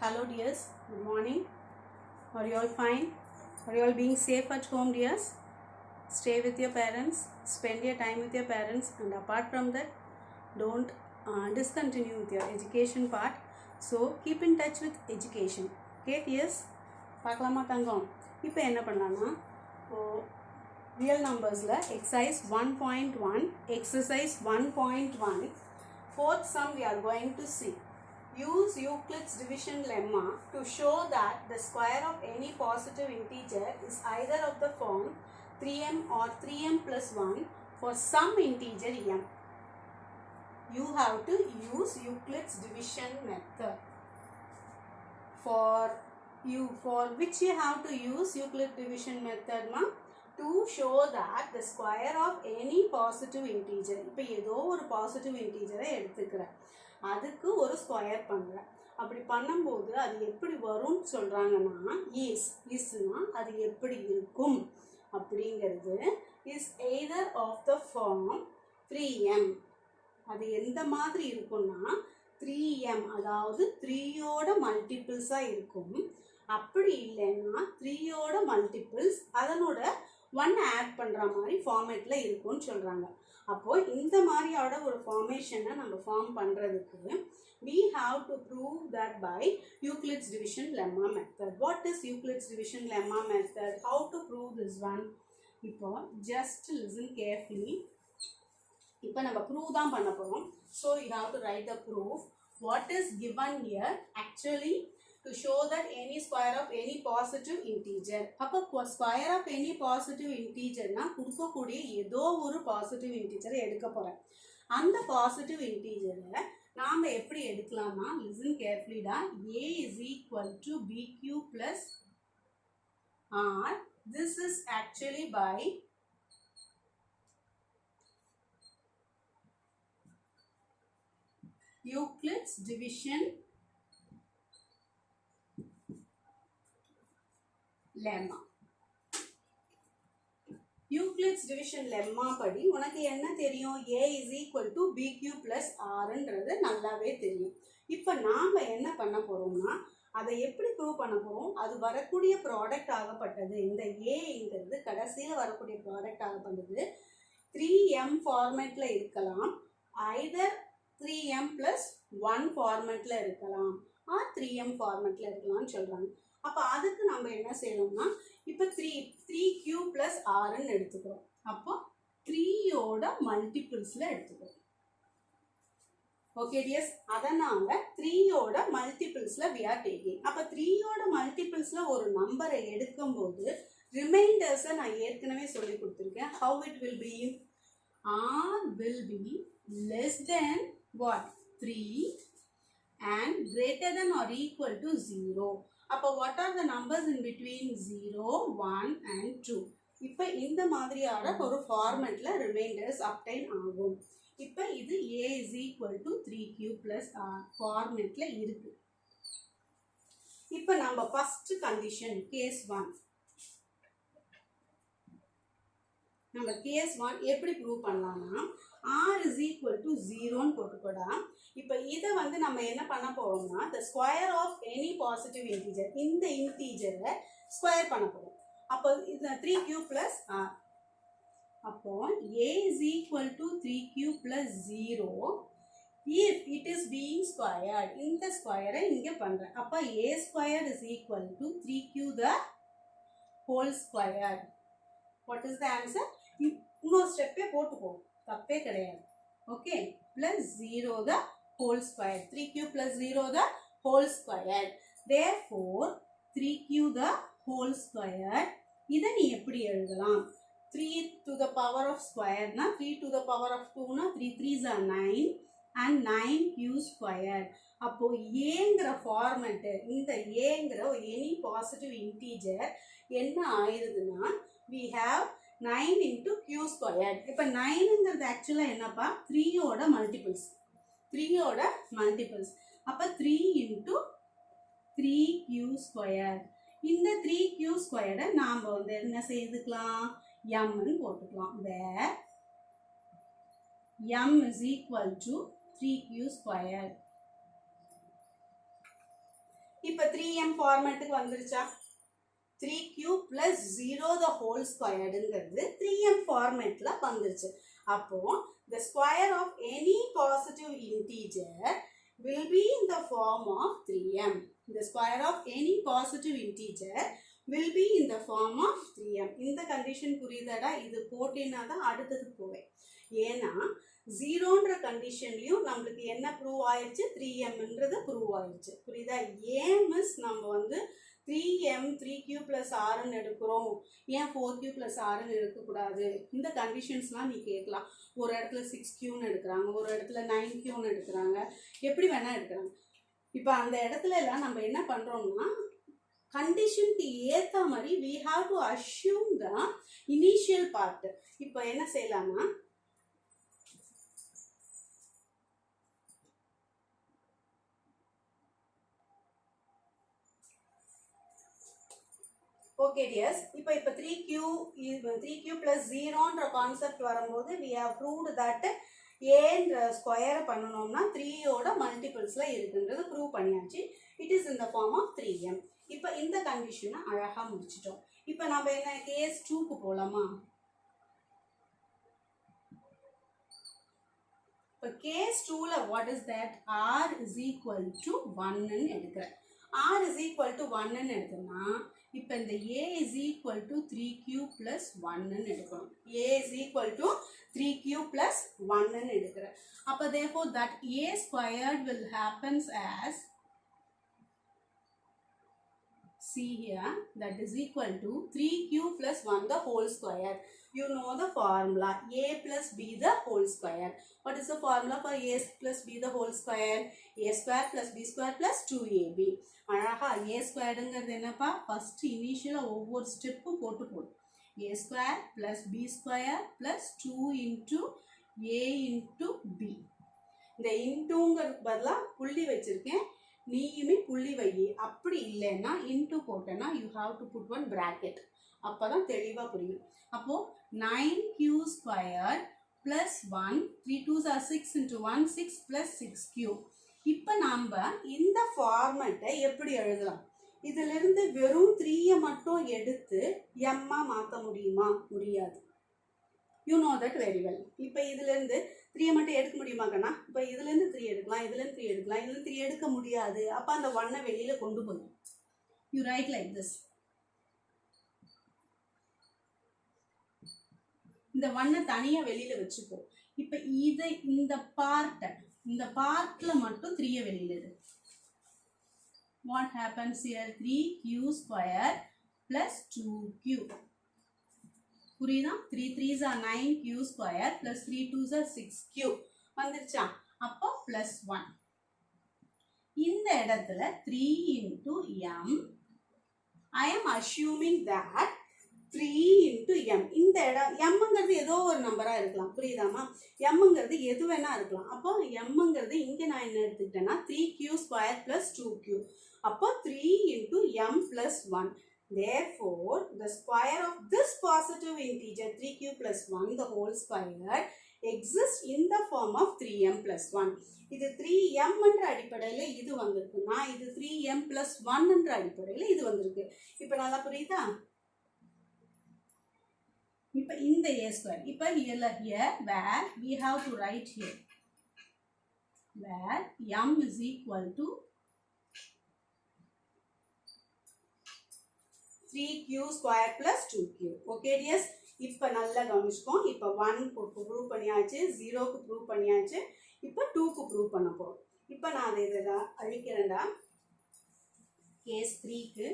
Hello dears, good morning. Are you all fine? Are you all being safe at home dears? Stay with your parents, spend your time with your parents, and apart from that, don't discontinue with your education part. So keep in touch with education. Okay dears? பார்க்கலாமா தங்கம்? இப்போ என்ன பண்ணலாம்னா real numbersல exercise 1.1 exercise 1.1 fourth sum we are going to see. Use Euclid's division lemma to show that the square of any positive integer is either of the form 3m or 3m plus 1 for some integer m. You have to use Euclid's division method. For which you have to use Euclid division method to show that the square of any positive integer. இப்போ ஏதோ ஒரு positive இன்டீஜரை எடுத்துக்கிறேன், அதுக்கு ஒரு square பண்ணுறேன். அப்படி பண்ணும்போது அது எப்படி வரும்னு சொல்கிறாங்கன்னா இஸ்னா அது எப்படி இருக்கும் அப்படிங்கிறது is either of the form 3m. அது எந்த மாதிரி இருக்கும்னா 3m, அதாவது 3யோட மல்டிபிள்ஸாக இருக்கும். அப்படி இல்லைன்னா 3யோட மல்டிபிள்ஸ் அதனோட 1 ஆட் பண்ணுற மாதிரி ஃபார்மேட்டில் இருக்கும்னு சொல்கிறாங்க. அப்போது இந்த மாதிரியோட ஒரு ஃபார்மேஷனை நம்ம ஃபார்ம் பண்ணுறதுக்கு we have to prove that by Euclid's division lemma method. What is Euclid's division lemma method? How to prove this one? இப்போ just listen carefully. இப்போ நம்ம prove தான் பண்ண போகிறோம். So you have to write the proof. What is given here actually to show that any square of any positive integer. அப்போ square of any positive integerனா கொடுக்கக்கூடிய ஏதோ ஒரு பாசிட்டிவ் இன்டீஜரை எடுக்க போகிறேன். அந்த பாசிட்டிவ் இன்டீஜரை நாம் எப்படி எடுக்கலாம்னா listen carefully டா. a is equal to bq plus r. This is actually by Euclid's division lemma. Euclid's division lemma படி உனக்கு என்ன தெரியும்? a is equal to bq plus rன்றது நல்லாவே தெரியும். இப்போ நாம் என்ன பண்ண போகிறோம்னா அதை எப்படி ப்ரூவ் பண்ண போகிறோம்? அது வரக்கூடிய ப்ராடக்ட் ஆகப்பட்டது, இந்த ஏங்கிறது கடைசியில் வரக்கூடிய ப்ராடக்ட் ஆகப்பட்டது 3m ஃபார்மேட்டில் இருக்கலாம், ஐதர் 3m plus 1 ஃபார்மேட்டில் இருக்கலாம், ஆர் 3m ஃபார்மேட்டில் இருக்கலாம்னு சொல்கிறாங்க. அப்போ அதுக்கு நம்ம என்ன செய்யணும்னா இப்போ 3q plus rன்னு எடுத்துக்கிறோம். அப்போ 3யோட மல்டிபிள்ஸில் எடுத்துக்கிறோம். ஓகே டியர்ஸ், அதனால் 3யோட மல்டிபிள்ஸில் we are taking. அப்போ 3யோட மல்டிபிள்ஸில் ஒரு நம்பரை எடுக்கும்போது ரிமைண்டர்ஸை நான் ஏற்கனவே சொல்லி கொடுத்துருக்கேன். how it will be? r will be less than what? 3 and greater than or equal to 0. அப்போ what are the numbers in between 0, 1 and 2? இப்போ இந்த மாதிரியான ஒரு ஃபார்மேட்டில் ரிமைண்டர்ஸ் அப்டைன் ஆகும். இப்போ இது a is equal to 3q plus r ஃபார்மேட்டில் இருக்கு. இப்போ நம்ம ஃபர்ஸ்ட் கண்டிஷன் கேஸ் 1, நம்ம கேஸ் 1 எப்படி ப்ரூவ் பண்ணலாம்னா r is equal to 0ன்னு போட்டுக்கூடா. இப்போ இதை நம்ம என்ன பண்ண போகிறோம்னா the square of any positive integer, இந்த இன்டீஜரை ஸ்கொயர் பண்ண போகிறோம். அப்போ இது 3q plus r. அப்போ a is equal to 3q plus 0 if it is being squared. இந்த ஸ்கொயரை இங்கே பண்ணுறேன். அப்போ a square is equal to 3q the whole square. What is the answer? இன்னொரு ஸ்டெப்பே போட்டுக்கோ, தப்பே கிடையாது. Okay, plus 0 the whole square. 3q plus 0 the whole square. Therefore 3q the whole square. இதை நீ எப்படி எழுதலாம்? 3 to the power of square na 3 to the power of 2 na 3 3s are 9 and 9q square. அப்போ ஏங்கிற format, இந்த ஏங்கிற any positive integer என்ன ஆயிருதுன்னா we have 9 into q squared. இப்போ 9ங்கிறது ஆக்சுவலாக என்னப்பா? 3யோட மல்டிபிள்ஸ், 3யோட மல்டிபிள்ஸ். அப்போ 3 into 3q squared. இந்த 3q ஸ்கொயர்டை நாம் என்ன செய்துக்கலாம்? mன்னு போட்டுக்கலாம். where m is equal to 3q squared. இப்போ 3m ஃபார்மேட்டுக்கு வந்துருச்சா? 3q plus 0 the whole squaredங்கிறது 3m ஃபார்மேட்ல வந்துருச்சு. அப்போ the square of any positive integer will be in the form of 3m. The square of any positive integer will be in the form of 3m. இந்த condition புரியுதாடா? இது போட்டினா தான் அடுத்தது போவேன். ஏன்னா 0ன்ற கண்டிஷன்லையும் நம்மளுக்கு என்ன ப்ரூவ் ஆயிடுச்சு? 3mன்றது ப்ரூவ் ஆயிடுச்சு. புரியுதா? ஏன் மிஸ் நம்ம வந்து 3m 3q plus rன்னு எடுக்கிறோம், ஏன் 4q plus rன்னு எடுக்கக்கூடாது? இந்த கண்டிஷன்ஸ்லாம் நீ கேட்கலாம். ஒரு இடத்துல 6qன்னு எடுக்கிறாங்க, ஒரு இடத்துல 9qன்னு எடுக்கிறாங்க, எப்படி வேணால் எடுக்கிறாங்க. இப்போ அந்த இடத்துல எல்லாம் நம்ம என்ன பண்ணுறோம்னா கண்டிஷனுக்கு ஏற்ற மாதிரி we have to assume the initial part. இப்போ என்ன செய்யலாம்னா ஓகே டியர்ஸ், இப்போ 3q plus 0ன்ற கான்செப்ட் வரும்போது we have proved that ஏன்ற ஸ்கொயரை பண்ணணும்னா 3யோட மல்டிபிள்ஸில் இருக்குன்றது ப்ரூவ் பண்ணியாச்சு. It is in the form of 3m. இப்போ இந்த கண்டிஷனை அழகாக முடிச்சிட்டோம். இப்போ நம்ம என்ன கேஸ் 2க்கு போகலாமா? இப்போ கேஸ் 2ல what is that? r is equal to 1ன்னு எடுக்கிறேன். r is equal to 1ன்னு எடுத்தோம்னா இப்போ இந்த a is equal to 3q plus 1ன்னு எடுக்கணும். a is equal to 3q plus 1ன்னு எடுக்கிறேன். அப்போ therefore that a squared will happens as, see here, that is equal to 3q plus 1 the whole square. You know the formula, a plus b the whole square. What is the formula for a plus b the whole square? a square plus b square plus 2ab. அழகா a ஸ்கொயர்டுங்கிறது என்னப்பா? First இனிஷியலாக ஒவ்வொரு ஸ்டெப்பும் போட்டு போடும். a square plus b square plus 2 into a into b. இந்த இன்டூங்கிறது பதிலாக புள்ளி வச்சிருக்கேன், நீயுமே புள்ளி வை. அப்படி இல்லைன்னா இன்டூ போட்டேன்னா you have to put one bracket. அப்போ தான் தெளிவாக புரியும். அப்போது 9q square plus 1, 3 2s are 6 into 1, 6 plus 6q. இப்போ நாம் இந்த ஃபார்மேட்டை எப்படி எழுதலாம்? இதிலிருந்து வெறும் 3யை மட்டும் எடுத்து எம்மா மாற்ற முடியுமா? முடியாது. You know that very well. இப்போ இதுலேருந்து 3யை மட்டும் எடுக்க முடியுமா கண்ணா? இப்போ இதுலேருந்து 3 எடுக்கலாம், இதுலேருந்து 3 எடுக்கலாம், இதுலேருந்து 3 எடுக்க முடியாது. அப்போ அந்த 1ஐ வெளியில் கொண்டு போயிடும். You right like this. இந்த 1ஐ தனியாக வெளியில் வச்சுப்போம். இப்போ இதை இந்த பார்ட்டில் மட்டும் 3யை வெளியில் எடு. What happens here? 3q square plus 2q. புரியுதா? 3 3s are 9q square plus 3 2s are 6q. வந்துருச்சா? அப்போ plus 1. இந்த இடத்துல 3 into m. I am assuming that 3 into m. இந்த இடம் mங்கிறது ஏதோ ஒரு நம்பராக இருக்கலாம். புரியுதாமா? mங்கிறது எது வேணா இருக்கலாம். அப்போ mங்கிறது இங்கே நான் என்ன எடுத்துக்கிட்டேன்னா 3q square plus 2q. அப்போ 3 into m plus 1. Therefore, the square of this positive integer 3q plus 1 the whole square exists in the form of 3m plus 1. இது 3m என்ற அடிப்படையில் இது வந்திருக்குன்னா இது 3m plus 1 என்ற அடிப்படையில் இது வந்திருக்கு. இப்போ நல்லா புரியுதா? இப்போ இந்த a square, இப்போ here where we have to write here where m is equal to 3q square plus 2q. Okay dears, இப்போ நல்லா கவனிச்சுக்கோம். இப்போ 1க்கு ப்ரூவ் பண்ணியாச்சு, 0க்கு ப்ரூவ் பண்ணியாச்சு, இப்போ 2க்கு ப்ரூவ் பண்ண போகிறோம். இப்போ நான் அதை இதில் அழிக்கிறேன்டா. கேஸ் 3க்கு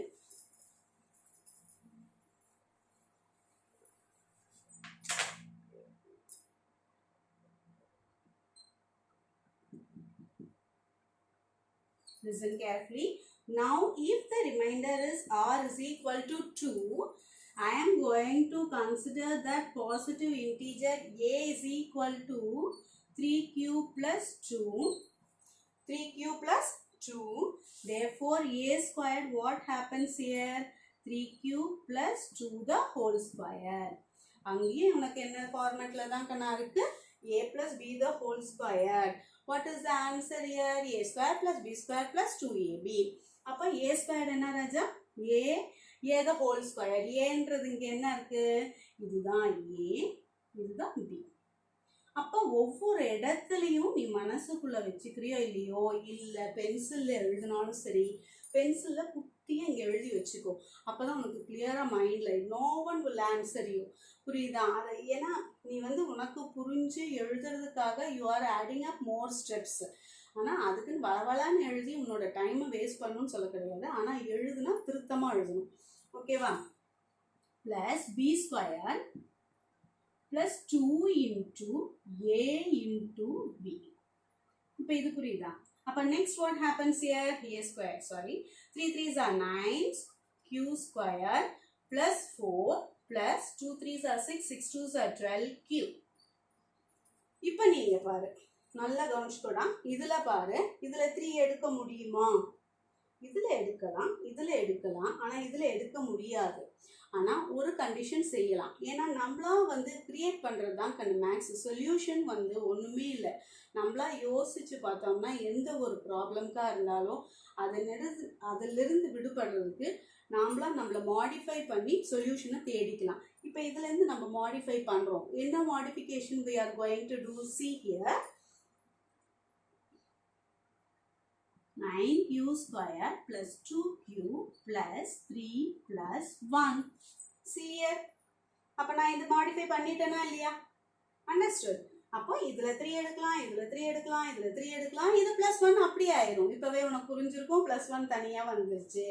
listen carefully. Now if the remainder is r is equal to 2, I am going to consider that positive integer a is equal to 3q plus 2. 3q plus 2. Therefore a squared, what happens here? 3q plus 2 the whole square. அங்கேயே உனக்கு என்ன ஃபார்மேட்டில் தான் கண்ணா இருக்கு? a plus b the whole square. What is the answer here? a square plus b square plus 2ab. அப்ப a square என்ன ராஜா? a the whole square. ஏன்றது இங்க என்ன இருக்கு? இதுதான் a, இதுதான் b. அப்ப ஒவ்வொரு இடத்துலயும் நீ மனசுக்குள்ள வச்சுக்கிறியோ இல்லையோ, இல்ல பென்சில்ல எழுதினாலும் சரி, பென்சில்ல குட்டியா இங்க எழுதி வச்சுக்கோ. அப்பதான் உனக்கு கிளியரா மைண்ட்ல no one will answer you. புரியுதா? அதை ஏன்னா நீ உனக்கு புரிஞ்சு எழுதுறதுக்காக you are adding up more steps. ஆனா அதுக்குன்னு வளவளான்னு எழுதி உன்னோட டைமை வேஸ்ட் பண்ணணும்னு சொல்ல கிடையாது. ஆனா எழுதுனா திருத்தமா எழுதணும். ஓகேவா? Plus B square plus 2 into a into b. இப்போ இது புரியுதா? அப்ப next what happens here? A square, sorry. 3 3s are 9, q square plus 4 plus 2 3s are 6, 6 2s are 12q. இப்போ நீங்க பாரு, நல்லா கவனிச்சுக்கோடா. இதுல பாரு, இதுல 3 எடுக்க முடியுமா? இதுல எடுக்கலாம், இதுல எடுக்கலாம், ஆனா இதுல எடுக்க முடியாது. ஆனா ஒரு கண்டிஷன் செய்யலாம். ஏன்னா நம்மளா கிரியேட் பண்றது தான் மேக்ஸ். சொல்யூஷன் ஒண்ணுமே இல்லை. நம்மளா யோசிச்சு பார்த்தோம்னா எந்த ஒரு ப்ராப்ளம்க்கா இருந்தாலும் அதிலிருந்து விடுபடுறதுக்கு நம்மள மாடிஃபை பண்ணி சொல்யூஷனை தேடிக்கலாம். இப்போ இதுல இருந்து நம்ம மாடிஃபை பண்றோம். என்ன modification we are going to do? See here. 9q square plus 2q plus 3 plus 1. See here. அப்ப நான் இது மாடிஃபை பண்ணிட்டேனா இல்லையா? Understood? அப்போ இதுல 3 எடுக்கலாம், இதுல 3 எடுக்கலாம், இதுல 3 எடுக்கலாம். இது +1 அப்படியே ஆயிரும். இப்பவே உனக்கு புரிஞ்சிருக்கும். +1 தனியா வந்துருச்சு.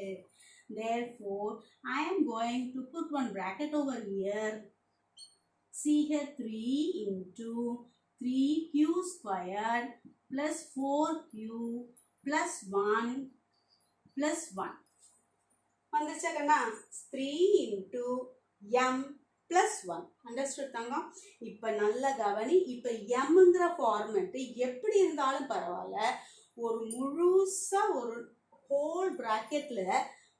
Therefore, I am going to put one bracket over here. See here, 3 into 3q square plus 4q plus 1 plus 1. வந்துருச்சா கண்ணா? 3 into m plus 1. Understood தங்கம்? இப்ப நல்ல கவனி. இப்ப mங்கிற ஃபார்மெட் எப்படி இருந்தாலும் பரவாயில்ல, ஒரு முழுசா ஒரு ஹோல் பிராக்கெட்ல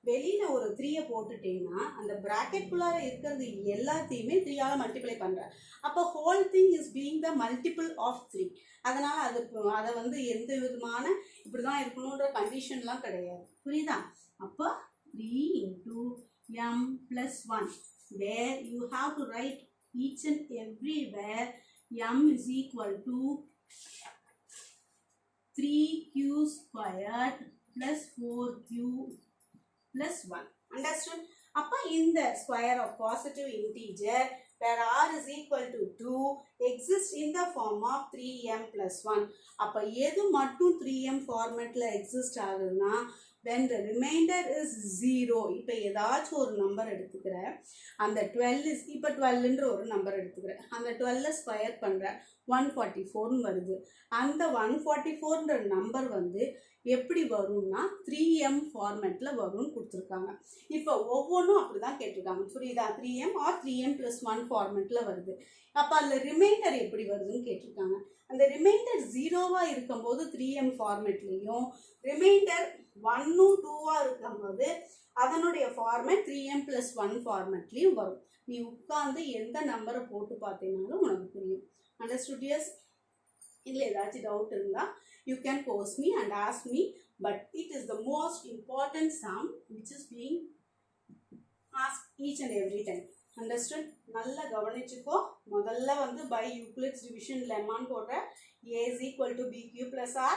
வெளியில ஒரு 3 போட்டுட்டேன்னா அந்த பிராக்கெட்குள்ளார இருக்கிறது எல்லாத்தையுமே 3ஆல மல்டிப்ளை பண்ற. அப்ப whole thing is being the multiple of 3. அதனால அதை எந்த விதமான இப்படிதான் இருக்கணும்ன்ற கண்டிஷன்லாம் கிடையாது. புரியுதா? அப்போ 3 into m plus 1. Where you have to write each and everywhere m is equal to 3q squared plus 4q plus 1. Understood? அப்ப இந்த square of positive integer where r is equal to 2 exists in the form of 3m plus 1. அப்ப எது மட்டும் 3m formatல exist ஆகுதுன்னா when the remainder is 0. இப்ப ஏதாச்சும் ஒரு number எடுத்துக்கிற, அந்த 12 is இப்ப 12ன்ற ஒரு நம்பர் எடுத்துக்கிற, அந்த 12 ஸ்கொயர் பண்ற 144 வருது. அந்த 144ன்ற நம்பர் எப்படி வரும்னா 3m ஃபார்மேட்ல வரும்னு கொடுத்துருக்காங்க. இப்போ ஒவ்வொன்றும் அப்படிதான் கேட்டிருக்காங்க. புரியுதா? 3m ஆர் 3m plus 1 ஃபார்மேட்ல வருது. அப்ப அதுல ரிமைண்டர் எப்படி வருதுன்னு கேட்டிருக்காங்க. அந்த ரிமைண்டர் 0வா இருக்கும்போது 3m ஃபார்மேட்லையும், ரிமைண்டர் 1ம் 2வா இருக்கும்போது அதனுடைய ஃபார்மேட் 3m plus 1 ஃபார்மேட்லையும் வரும். நீ உட்கார்ந்து எந்த நம்பரை போட்டு பார்த்தீங்கன்னாலும் உனக்கு புரியும். அண்டர்ஸ்டுட்? எஸ். இதில் ஏதாச்சும் டவுட் இருந்தால் you can post me and ask me, but it is the most important sum which is being asked each and every time. Understood? நல்ல கவனிச்சுக்கோ. முதல்ல by Euclid's division lemmaன்னு போடுற a is equal to bq plus r.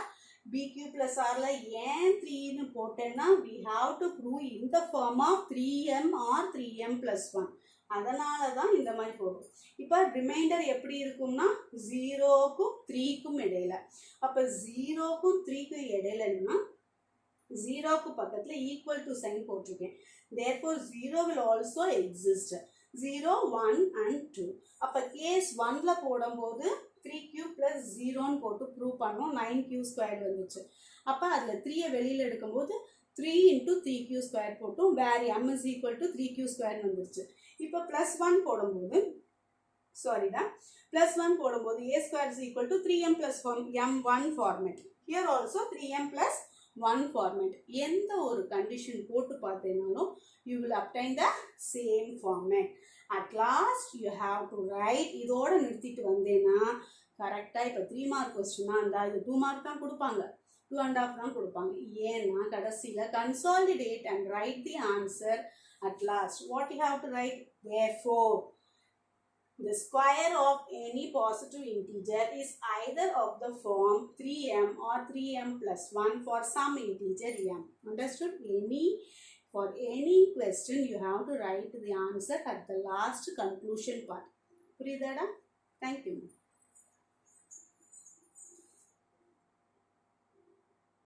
bq plus rல ஏன் 3ன்னு போட்டேன்னா we have to prove in the form of 3m or 3m plus 1. அதனால தான் இந்த மாதிரி போடும். இப்போ ரிமைண்டர் எப்படி இருக்கும்னா 0க்கும் 3க்கும் இடையில. அப்ப 0க்கும் 3க்கும் இடையிலன்னா 0க்கு பக்கத்துல ஈக்குவல் டு சைன் போட்டிருக்கேன். therefore 0 will also exist. 0 1 and 2. அப்ப கேஸ் 1ல போடும்போது 3q plus 0ன்னு போட்டு ப்ரூவ் பண்ணோம். 9q ஸ்கொயர் வந்துச்சு. அப்ப அதுல 3 வெளியில எடுக்கும்போது 3 into 3q ஸ்கொயர் போட்டும் வேர் m is equal to 3q square வந்துருச்சு. இப்போ +1 போடும்போது +1 போடும்போது a square is equal to 3m plus 1m1 format. Here also 3m plus 1 format. எந்த ஒரு கண்டிஷன் போட்டு பார்த்தேனாலும் you will obtain the same format. At last you have to write. இதோட நிறுத்திட்டு வந்தேன்னா கரெக்டாக இப்போ 3 மார்க் கொஸ்டினா இருந்தால் இது 2 மார்க் தான் கொடுப்பாங்க. 2.5 தான் கொடுப்பாங்க. ஏன்னா கடைசியில் consolidate and write the answer at last. What you have to write? Therefore, the square of any positive integer is either of the form 3m or 3m plus 1 for some integer m. Understood? For any question you have to write the answer at the last conclusion part. புரியுதாடா? Thank you.